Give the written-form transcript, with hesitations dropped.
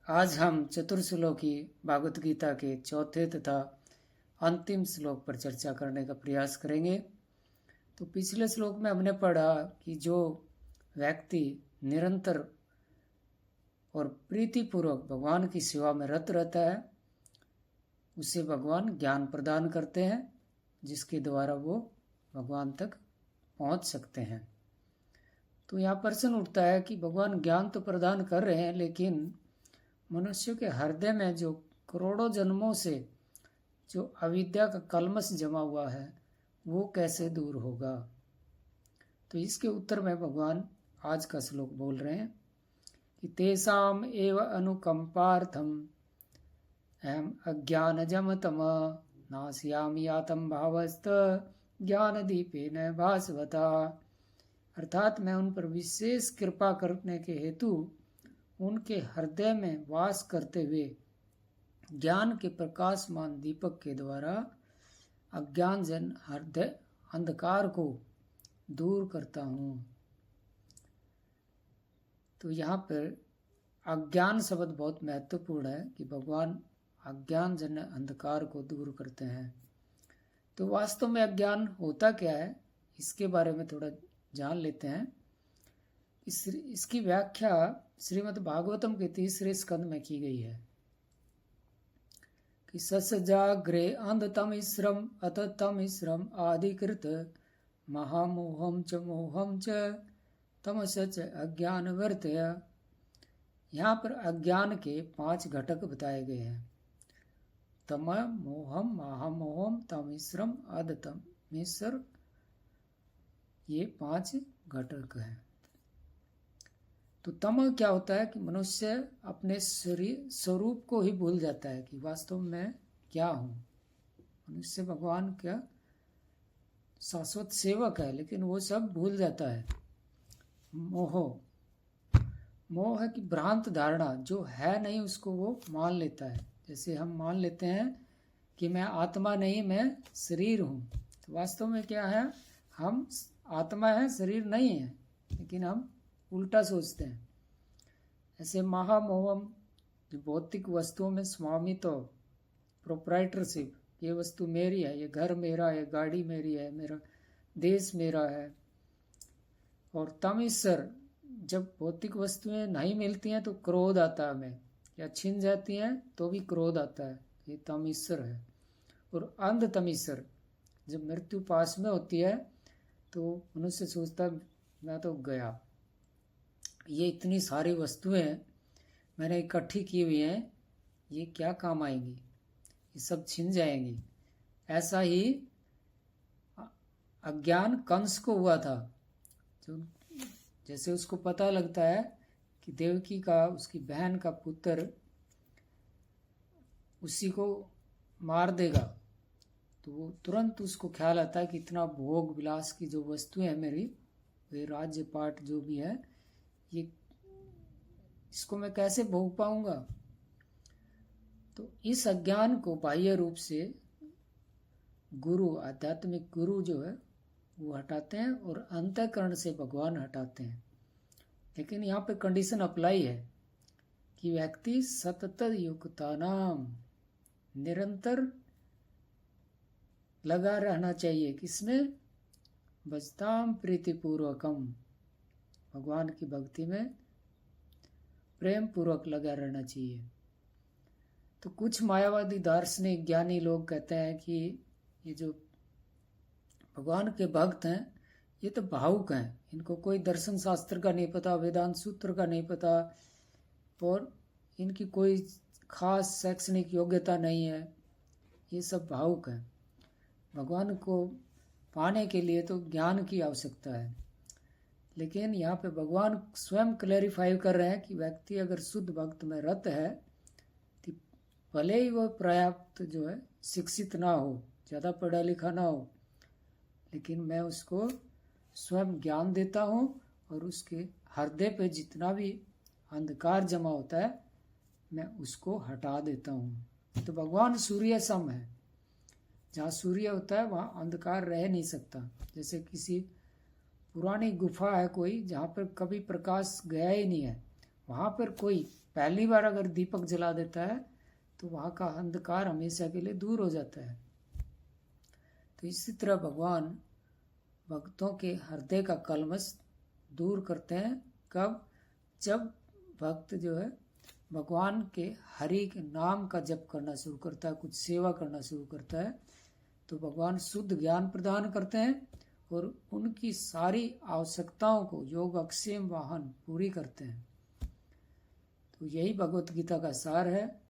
आज हम चतुर्श्लोकी भागवत गीता के चौथे तथा अंतिम श्लोक पर चर्चा करने का प्रयास करेंगे। तो पिछले श्लोक में हमने पढ़ा कि जो व्यक्ति निरंतर और प्रीतिपूर्वक भगवान की सेवा में रत रहता है उसे भगवान ज्ञान प्रदान करते हैं, जिसके द्वारा वो भगवान तक पहुंच सकते हैं। तो यहाँ प्रश्न उठता है कि भगवान ज्ञान तो प्रदान कर रहे हैं, लेकिन मनुष्य के हृदय में जो करोड़ों जन्मों से जो अविद्या का कलमश जमा हुआ है वो कैसे दूर होगा। तो इसके उत्तर में भगवान आज का श्लोक बोल रहे हैं कि तेषाम एव अनुकंपार्थम अहम अज्ञानजम तम नास्यामि यातम भावस्त ज्ञान दीपेन भास्वता। अर्थात मैं उन पर विशेष कृपा करने के हेतु उनके हृदय में वास करते हुए ज्ञान के प्रकाशमान दीपक के द्वारा अज्ञान जन हृदय अंधकार को दूर करता हूँ। तो यहाँ पर अज्ञान शब्द बहुत महत्वपूर्ण है कि भगवान अज्ञान जन अंधकार को दूर करते हैं। तो वास्तव में अज्ञान होता क्या है, इसके बारे में थोड़ा जान लेते हैं। इसकी व्याख्या श्रीमद् भागवतम के 3रे स्कंद में की गई है कि ससजाग्रे अंधतमिश्रम अततमिश्रम आदिकृत महामोहम च तमस च अज्ञान वर्तय। यहाँ पर अज्ञान के 5 घटक बताए गए हैं। तम, मोहम, महामोहम, तमिश्रम, अधतमिश्र, ये 5 घटक हैं। तो तम क्या होता है कि मनुष्य अपने शरीर स्वरूप को ही भूल जाता है कि वास्तव में क्या हूँ। मनुष्य भगवान का शाश्वत सेवक है, लेकिन वो सब भूल जाता है। मोह है कि भ्रांत धारणा, जो है नहीं उसको वो मान लेता है। जैसे हम मान लेते हैं कि मैं आत्मा नहीं, मैं शरीर हूँ। तो वास्तव में क्या है, हम आत्मा है, शरीर नहीं है, लेकिन हम उल्टा सोचते हैं। ऐसे महामोहम, जो भौतिक वस्तुओं में स्वामित्व, प्रोप्राइटरशिप, ये वस्तु मेरी है, ये घर मेरा है, गाड़ी मेरी है, मेरा देश मेरा है। और तमिश्र, जब भौतिक वस्तुएं नहीं मिलती हैं तो क्रोध आता है हमें, या छिन जाती हैं तो भी क्रोध आता है, ये तमिश्र है। और अंध तमिश्र, जब मृत्यु पास में होती है तो मनुष्य सोचता है मैं तो गया, ये इतनी सारी वस्तुएं मैंने इकट्ठी की हुई हैं, ये क्या काम आएंगी, ये सब छिन जाएंगी। ऐसा ही अज्ञान कंस को हुआ था। जो जैसे उसको पता लगता है कि देवकी का, उसकी बहन का पुत्र उसी को मार देगा, तो वो तुरंत उसको ख्याल आता है कि इतना भोग विलास की जो वस्तुएं हैं मेरी, वे राज्य पाठ जो भी है, ये इसको मैं कैसे भोग पाऊंगा। तो इस अज्ञान को बाह्य रूप से गुरु, आध्यात्मिक गुरु जो है वो हटाते हैं और अंतःकरण से भगवान हटाते हैं। लेकिन यहाँ पे कंडीशन अप्लाई है कि व्यक्ति सतत युक्ता नाम, निरंतर लगा रहना चाहिए। किसमें? भजताम प्रीतिपूर्वकम, भगवान की भक्ति में प्रेम पूर्वक लगा रहना चाहिए। तो कुछ मायावादी दार्शनिक ज्ञानी लोग कहते हैं कि ये जो भगवान के भक्त हैं ये तो भावुक हैं, इनको कोई दर्शन शास्त्र का नहीं पता, वेदांत सूत्र का नहीं पता, और इनकी कोई खास शैक्षणिक योग्यता नहीं है, ये सब भावुक हैं। भगवान को पाने के लिए तो ज्ञान की आवश्यकता है। लेकिन यहाँ पे भगवान स्वयं क्लैरिफाई कर रहे हैं कि व्यक्ति अगर शुद्ध भक्त में रत है तो भले ही वह पर्याप्त जो है शिक्षित ना हो, ज़्यादा पढ़ा लिखा ना हो, लेकिन मैं उसको स्वयं ज्ञान देता हूँ और उसके हृदय पे जितना भी अंधकार जमा होता है मैं उसको हटा देता हूँ। तो भगवान सूर्य सम है, जहाँ सूर्य होता है वहाँ अंधकार रह नहीं सकता। जैसे किसी पुरानी गुफा है कोई, जहाँ पर कभी प्रकाश गया ही नहीं है, वहाँ पर कोई पहली बार अगर दीपक जला देता है तो वहाँ का अंधकार हमेशा के लिए दूर हो जाता है। तो इसी तरह भगवान भक्तों के हृदय का कलमश दूर करते हैं। कब? जब भक्त जो है भगवान के हरि के नाम का जप करना शुरू करता है, कुछ सेवा करना शुरू करता है, तो भगवान शुद्ध ज्ञान प्रदान करते हैं और उनकी सारी आवश्यकताओं को योग अक्षेम वाहन पूरी करते हैं। तो यही भगवत गीता का सार है।